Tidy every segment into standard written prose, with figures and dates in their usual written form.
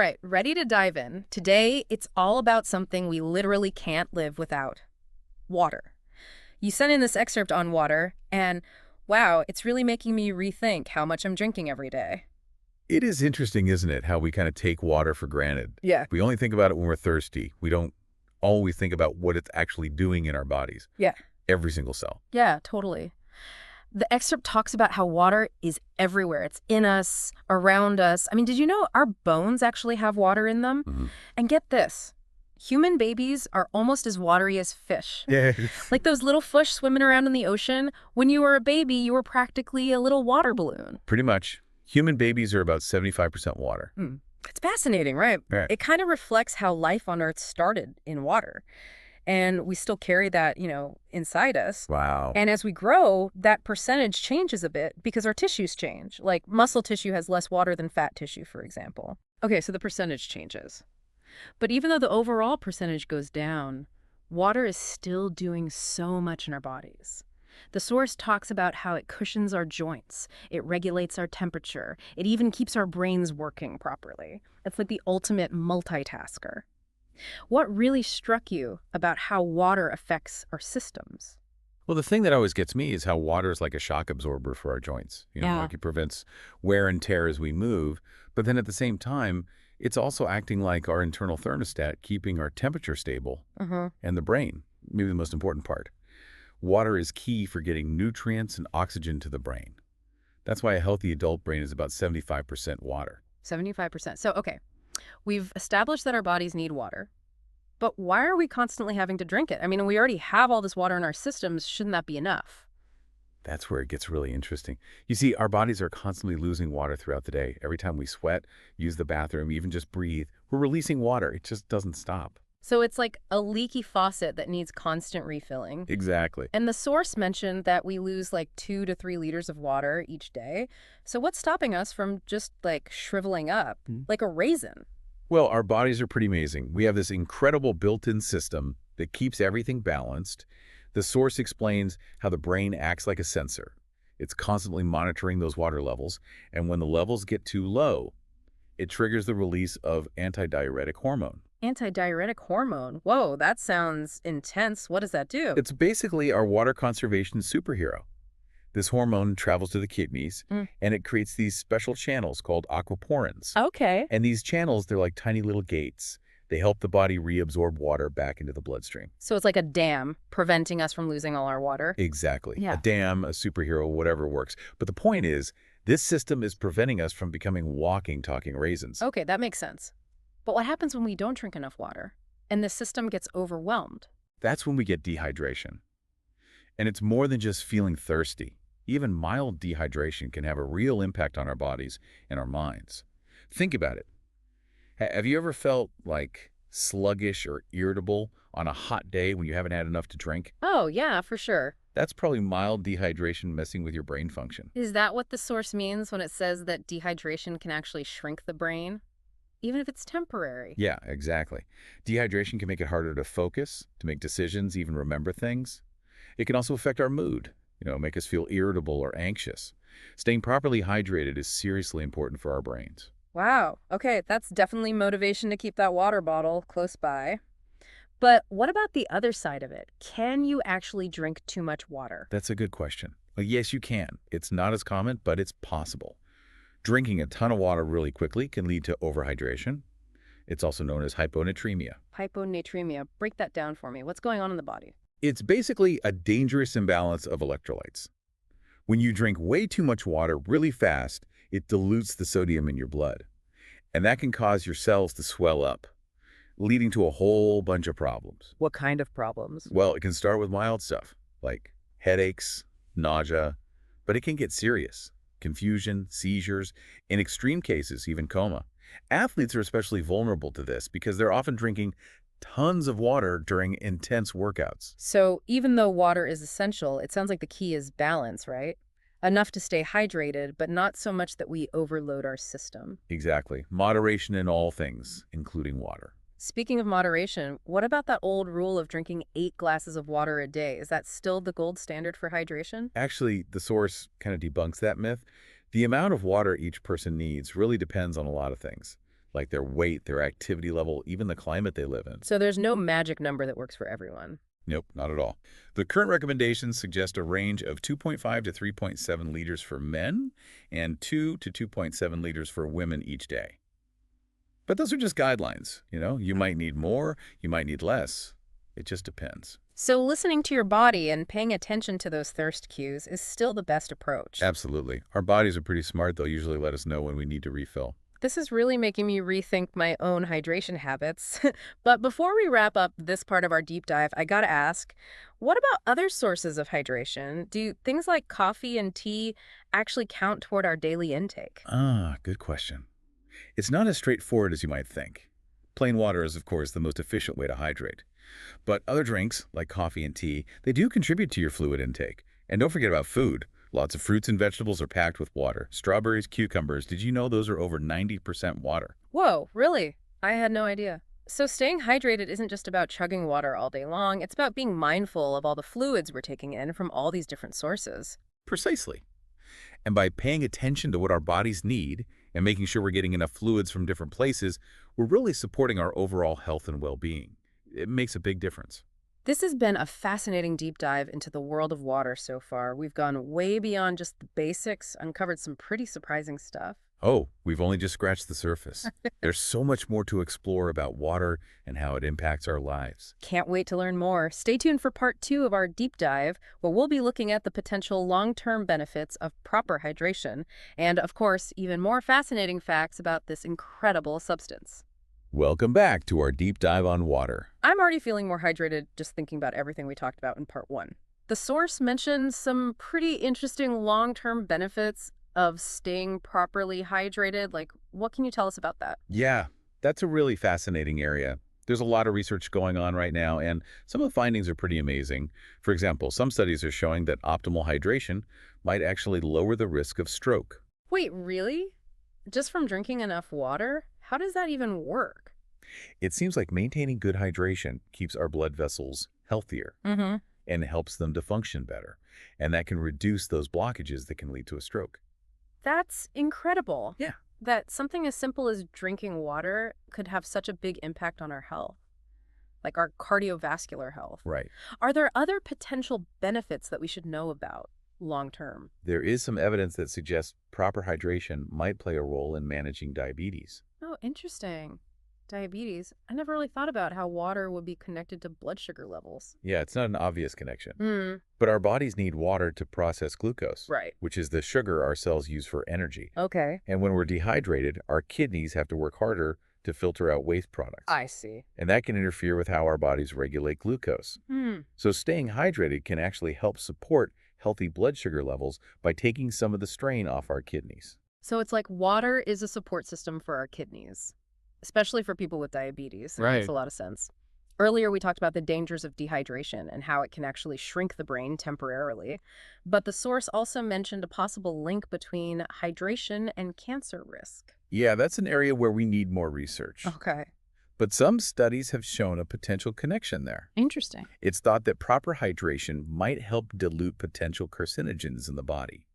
right, ready to dive in. Today, it's all about something we literally can't live without: water. You sent in this excerpt on water, and wow, it's really making me rethink how much I'm drinking every day. It is interesting, isn't it, how we kind of take water for granted. Yeah. We only think about it when we're thirsty. We don't always think about what it's actually doing in our bodies. Yeah. Every single cell. Yeah, totally. The excerpt talks about how water is everywhere. It's in us, around us. I mean, did you know our bones actually have water in them? Hmm. And get this, human babies are almost as watery as fish. Yeah. Like those little fish swimming around in the ocean. When you were a baby, you were practically a little water balloon. Pretty much. Human babies are about 75% water. It's fascinating, right? Right. It kind of reflects how life on Earth started in water. And we still carry that, inside us. Wow. And as we grow, that percentage changes a bit because our tissues change. Like muscle tissue has less water than fat tissue, for example. Okay, so the percentage changes. But even though the overall percentage goes down, water is still doing so much in our bodies. The source talks about how it cushions our joints, it regulates our temperature, it even keeps our brains working properly. It's like the ultimate multitasker. What really struck you about how water affects our systems? Well, the thing that always gets me is how water is like a shock absorber for our joints. Yeah. Like it prevents wear and tear as we move. But then at the same time, it's also acting like our internal thermostat, keeping our temperature stable and the brain, maybe the most important part. Water is key for getting nutrients and oxygen to the brain. That's why a healthy adult brain is about 75% water. 75%. So, okay, we've established that our bodies need water. But why are we constantly having to drink it? I mean, we already have all this water in our systems. Shouldn't that be enough? That's where it gets really interesting. You see, our bodies are constantly losing water throughout the day. Every time we sweat, use the bathroom, even just breathe, we're releasing water. It just doesn't stop. So it's like a leaky faucet that needs constant refilling. Exactly. And the source mentioned that we lose like 2 to 3 liters of water each day. So what's stopping us from just like shriveling up like a raisin? Well, our bodies are pretty amazing. We have this incredible built-in system that keeps everything balanced. The source explains how the brain acts like a sensor. It's constantly monitoring those water levels, and when the levels get too low, it triggers the release of antidiuretic hormone. Antidiuretic hormone. Whoa, that sounds intense. What does that do? It's basically our water conservation superhero. This hormone travels to the kidneys, and it creates these special channels called aquaporins. Okay. And these channels, they're like tiny little gates. They help the body reabsorb water back into the bloodstream. So it's like a dam preventing us from losing all our water. Exactly. Yeah. A dam, a superhero, whatever works. But the point is, this system is preventing us from becoming walking, talking raisins. Okay, that makes sense. But what happens when we don't drink enough water and the system gets overwhelmed? That's when we get dehydration. And it's more than just feeling thirsty. Even mild dehydration can have a real impact on our bodies and our minds. Think about it. Have you ever felt like sluggish or irritable on a hot day when you haven't had enough to drink? Oh, yeah, for sure. That's probably mild dehydration messing with your brain function. Is that what the source means when it says that dehydration can actually shrink the brain, even if it's temporary? Yeah, exactly. Dehydration can make it harder to focus, to make decisions, even remember things. It can also affect our mood, make us feel irritable or anxious. Staying properly hydrated is seriously important for our brains. Wow. Okay, that's definitely motivation to keep that water bottle close by. But what about the other side of it? Can you actually drink too much water? That's a good question. Well, yes, you can. It's not as common, but it's possible. Drinking a ton of water really quickly can lead to overhydration. It's also known as hyponatremia. Hyponatremia. Break that down for me. What's going on in the body? It's basically a dangerous imbalance of electrolytes. When you drink way too much water really fast, it dilutes the sodium in your blood. And that can cause your cells to swell up, leading to a whole bunch of problems. What kind of problems? Well, it can start with mild stuff, like headaches, nausea, but it can get serious. Confusion, seizures, in extreme cases, even coma. Athletes are especially vulnerable to this because they're often drinking tons of water during intense workouts. So even though water is essential, it sounds like the key is balance, right? Enough to stay hydrated, but not so much that we overload our system. Exactly. Moderation in all things, including water. Speaking of moderation, what about that old rule of drinking 8 glasses of water a day? Is that still the gold standard for hydration? Actually, the source kind of debunks that myth. The amount of water each person needs really depends on a lot of things. like their weight, their activity level, even the climate they live in. So there's no magic number that works for everyone. Nope, not at all. The current recommendations suggest a range of 2.5 to 3.7 liters for men and 2 to 2.7 liters for women each day. But those are just guidelines. You might need more, you might need less. It just depends. So listening to your body and paying attention to those thirst cues is still the best approach. Absolutely. Our bodies are pretty smart. They'll usually let us know when we need to refill. This is really making me rethink my own hydration habits. But before we wrap up this part of our deep dive, I gotta ask, what about other sources of hydration? Do things like coffee and tea actually count toward our daily intake? Good question. It's not as straightforward as you might think. Plain water is, of course, the most efficient way to hydrate. But other drinks, like coffee and tea, they do contribute to your fluid intake. And don't forget about food. Lots of fruits and vegetables are packed with water. Strawberries, cucumbers, did you know those are over 90% water? Whoa, really? I had no idea. So staying hydrated isn't just about chugging water all day long, it's about being mindful of all the fluids we're taking in from all these different sources. Precisely. And by paying attention to what our bodies need and making sure we're getting enough fluids from different places, we're really supporting our overall health and well-being. It makes a big difference. This has been a fascinating deep dive into the world of water so far. We've gone way beyond just the basics, uncovered some pretty surprising stuff. Oh, we've only just scratched the surface. There's so much more to explore about water and how it impacts our lives. Can't wait to learn more. Stay tuned for part 2 of our deep dive, where we'll be looking at the potential long-term benefits of proper hydration, and of course, even more fascinating facts about this incredible substance. Welcome back to our deep dive on water. I'm already feeling more hydrated just thinking about everything we talked about in part 1. The source mentioned some pretty interesting long-term benefits of staying properly hydrated. Like, what can you tell us about that? Yeah, that's a really fascinating area. There's a lot of research going on right now, and some of the findings are pretty amazing. For example, some studies are showing that optimal hydration might actually lower the risk of stroke. Wait, really? Just from drinking enough water? How does that even work? It seems like maintaining good hydration keeps our blood vessels healthier and helps them to function better. And that can reduce those blockages that can lead to a stroke. That's incredible. Yeah. That something as simple as drinking water could have such a big impact on our health, like our cardiovascular health. Right. Are there other potential benefits that we should know about long term? There is some evidence that suggests proper hydration might play a role in managing diabetes. Oh, interesting. Diabetes. I never really thought about how water would be connected to blood sugar levels. Yeah, it's not an obvious connection. But our bodies need water to process glucose, Right. which is the sugar our cells use for energy. Okay. And when we're dehydrated, our kidneys have to work harder to filter out waste products. I see. And that can interfere with how our bodies regulate glucose. So staying hydrated can actually help support healthy blood sugar levels by taking some of the strain off our kidneys. So it's like water is a support system for our kidneys, especially for people with diabetes. That makes Right. a lot of sense. Earlier, we talked about the dangers of dehydration and how it can actually shrink the brain temporarily. But the source also mentioned a possible link between hydration and cancer risk. Yeah, that's an area where we need more research. Okay. But some studies have shown a potential connection there. Interesting. It's thought that proper hydration might help dilute potential carcinogens in the body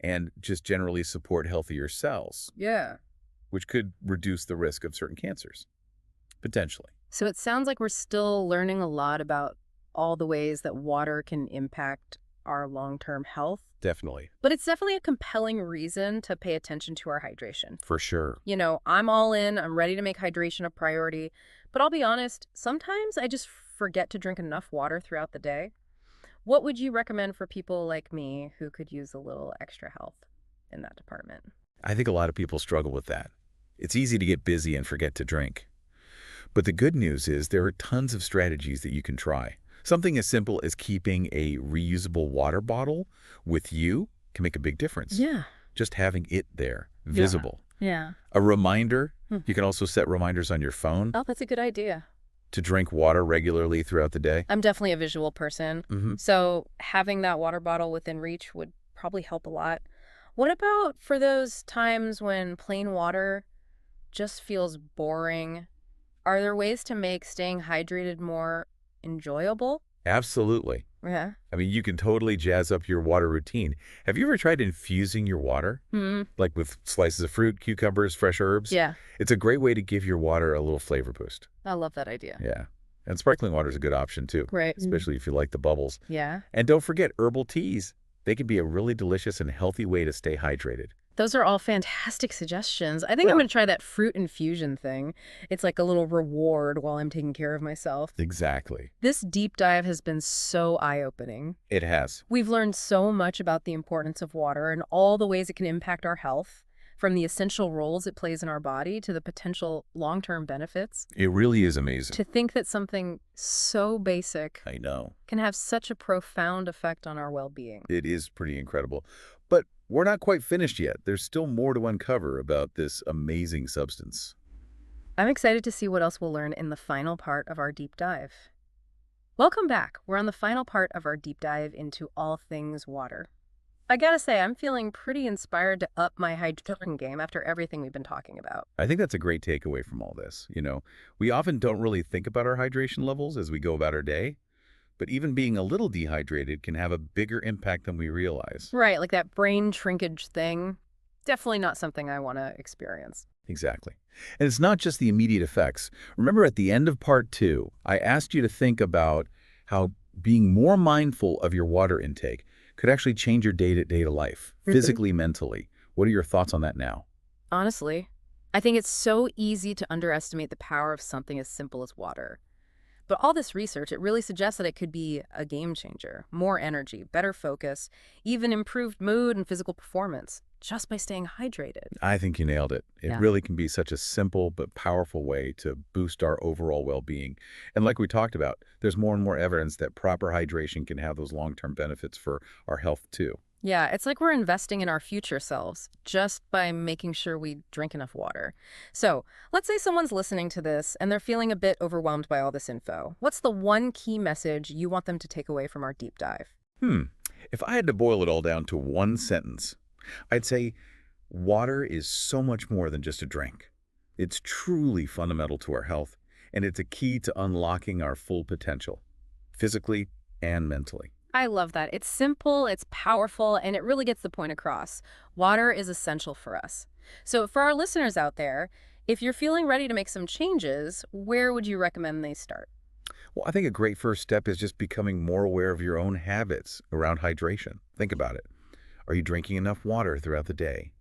and just generally support healthier cells, Yeah. which could reduce the risk of certain cancers, potentially. So it sounds like we're still learning a lot about all the ways that water can impact our long-term health. Definitely. But it's definitely a compelling reason to pay attention to our hydration. For sure. I'm all in. I'm ready to make hydration a priority. But I'll be honest, sometimes I just forget to drink enough water throughout the day. What would you recommend for people like me who could use a little extra help in that department? I think a lot of people struggle with that. It's easy to get busy and forget to drink. But the good news is there are tons of strategies that you can try. Something as simple as keeping a reusable water bottle with you can make a big difference. Yeah. Just having it there, visible. Yeah. A reminder, you can also set reminders on your phone Oh, that's a good idea. to drink water regularly throughout the day. I'm definitely a visual person. So having that water bottle within reach would probably help a lot. What about for those times when plain water just feels boring? Are there ways to make staying hydrated more enjoyable? Absolutely. Yeah. I mean, you can totally jazz up your water routine. Have you ever tried infusing your water? Hmm. Like with slices of fruit, cucumbers, fresh herbs? Yeah. It's a great way to give your water a little flavor boost. I love that idea. Yeah. And sparkling water is a good option too, Right. especially if you like the bubbles. Yeah. And don't forget herbal teas. They can be a really delicious and healthy way to stay hydrated. Those are all fantastic suggestions. I think I'm Yeah. going to try that fruit infusion thing. It's like a little reward while I'm taking care of myself. Exactly. This deep dive has been so eye-opening. It has. We've learned so much about the importance of water and all the ways it can impact our health, from the essential roles it plays in our body to the potential long-term benefits. It really is amazing. To think that something so basic I know. can have such a profound effect on our well-being. It is pretty incredible. But we're not quite finished yet. There's still more to uncover about this amazing substance. I'm excited to see what else we'll learn in the final part of our deep dive. Welcome back. We're on the final part of our deep dive into all things water. I gotta say, I'm feeling pretty inspired to up my hydration game after everything we've been talking about. I think that's a great takeaway from all this. We often don't really think about our hydration levels as we go about our day, but even being a little dehydrated can have a bigger impact than we realize. Right, like that brain shrinkage thing. Definitely not something I want to experience. Exactly. And it's not just the immediate effects. Remember at the end of part 2, I asked you to think about how being more mindful of your water intake could actually change your day-to-day life, physically, mentally. What are your thoughts on that now? Honestly, I think it's so easy to underestimate the power of something as simple as water. But all this research, it really suggests that it could be a game changer. More energy, better focus, even improved mood and physical performance, just by staying hydrated. I think you nailed it. It Yeah. really can be such a simple but powerful way to boost our overall well-being. And like we talked about, there's more and more evidence that proper hydration can have those long-term benefits for our health too. Yeah, it's like we're investing in our future selves just by making sure we drink enough water. So let's say someone's listening to this and they're feeling a bit overwhelmed by all this info. What's the one key message you want them to take away from our deep dive? If I had to boil it all down to one sentence, I'd say water is so much more than just a drink. It's truly fundamental to our health, and it's a key to unlocking our full potential, physically and mentally. I love that. It's simple, it's powerful, and it really gets the point across. Water is essential for us. So for our listeners out there, if you're feeling ready to make some changes, where would you recommend they start? Well, I think a great first step is just becoming more aware of your own habits around hydration. Think about it. Are you drinking enough water throughout the day?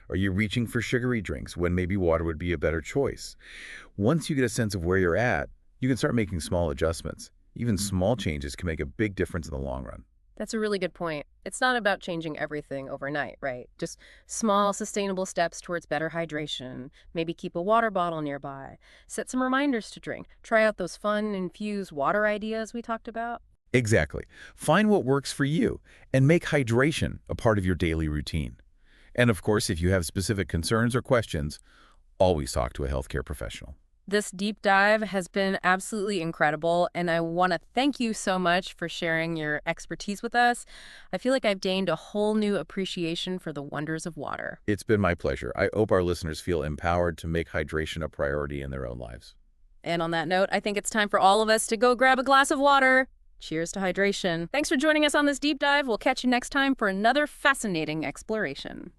Are you reaching for sugary drinks when maybe water would be a better choice? Once you get a sense of where you're at, you can start making small adjustments. Even small changes can make a big difference in the long run. That's a really good point. It's not about changing everything overnight, right? Just small, sustainable steps towards better hydration. Maybe keep a water bottle nearby. Set some reminders to drink. Try out those fun, infused water ideas we talked about. Exactly. Find what works for you and make hydration a part of your daily routine. And of course, if you have specific concerns or questions, always talk to a healthcare professional. This deep dive has been absolutely incredible, and I want to thank you so much for sharing your expertise with us. I feel like I've gained a whole new appreciation for the wonders of water. It's been my pleasure. I hope our listeners feel empowered to make hydration a priority in their own lives. And on that note, I think it's time for all of us to go grab a glass of water. Cheers to hydration. Thanks for joining us on this deep dive. We'll catch you next time for another fascinating exploration.